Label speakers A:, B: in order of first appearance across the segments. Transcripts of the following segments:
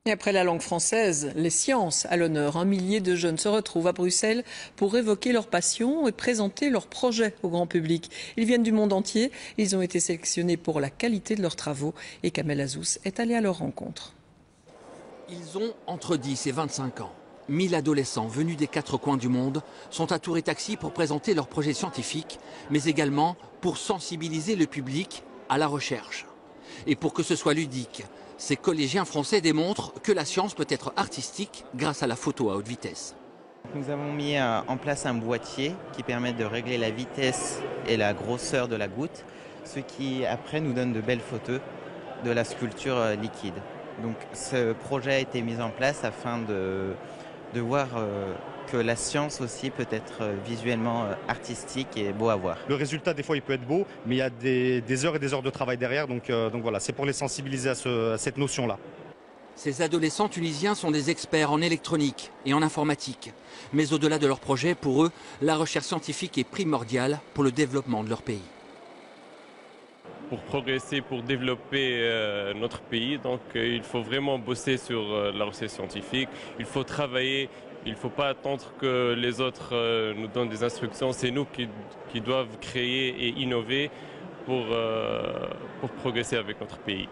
A: Et après la langue française, les sciences à l'honneur. Un millier de jeunes se retrouvent à Bruxelles pour évoquer leur passion et présenter leurs projets au grand public. Ils viennent du monde entier. Ils ont été sélectionnés pour la qualité de leurs travaux et Kamel Azous est allé à leur rencontre.
B: Ils ont entre 10 et 25 ans. 1000 adolescents venus des 4 coins du monde sont à Tour et Taxi pour présenter leurs projets scientifiques, mais également pour sensibiliser le public à la recherche. Et pour que ce soit ludique, ces collégiens français démontrent que la science peut être artistique grâce à la photo à haute vitesse.
C: Nous avons mis en place un boîtier qui permet de régler la vitesse et la grosseur de la goutte, ce qui après nous donne de belles photos de la sculpture liquide. Donc ce projet a été mis en place afin de voir que la science aussi peut être visuellement artistique et beau à voir.
D: Le résultat, des fois, il peut être beau, mais il y a des heures et des heures de travail derrière. Donc voilà, c'est pour les sensibiliser à cette notion-là.
B: Ces adolescents tunisiens sont des experts en électronique et en informatique. Mais au-delà de leur projet, pour eux, la recherche scientifique est primordiale pour le développement de leur pays.
E: Pour progresser, pour développer notre pays, donc il faut vraiment bosser sur la recherche scientifique, il faut travailler, il ne faut pas attendre que les autres nous donnent des instructions, c'est nous qui doivent créer et innover pour progresser avec notre pays.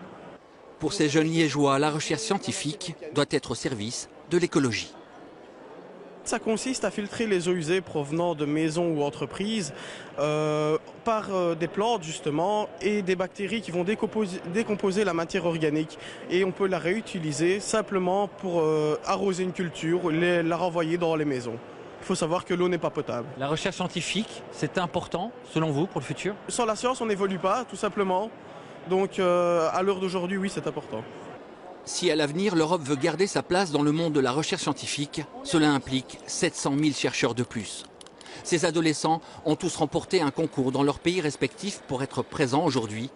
B: Pour ces jeunes liégeois, la recherche scientifique doit être au service de l'écologie.
F: Ça consiste à filtrer les eaux usées provenant de maisons ou entreprises par des plantes justement et des bactéries qui vont décomposer la matière organique et on peut la réutiliser simplement pour arroser une culture, la renvoyer dans les maisons. Il faut savoir que l'eau n'est pas potable.
G: La recherche scientifique, c'est important selon vous pour le futur?
F: Sans la science, on n'évolue pas tout simplement. Donc à l'heure d'aujourd'hui, oui, c'est important.
B: Si à l'avenir l'Europe veut garder sa place dans le monde de la recherche scientifique, cela implique 700 000 chercheurs de plus. Ces adolescents ont tous remporté un concours dans leurs pays respectifs pour être présents aujourd'hui.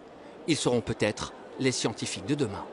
B: Ils seront peut-être les scientifiques de demain.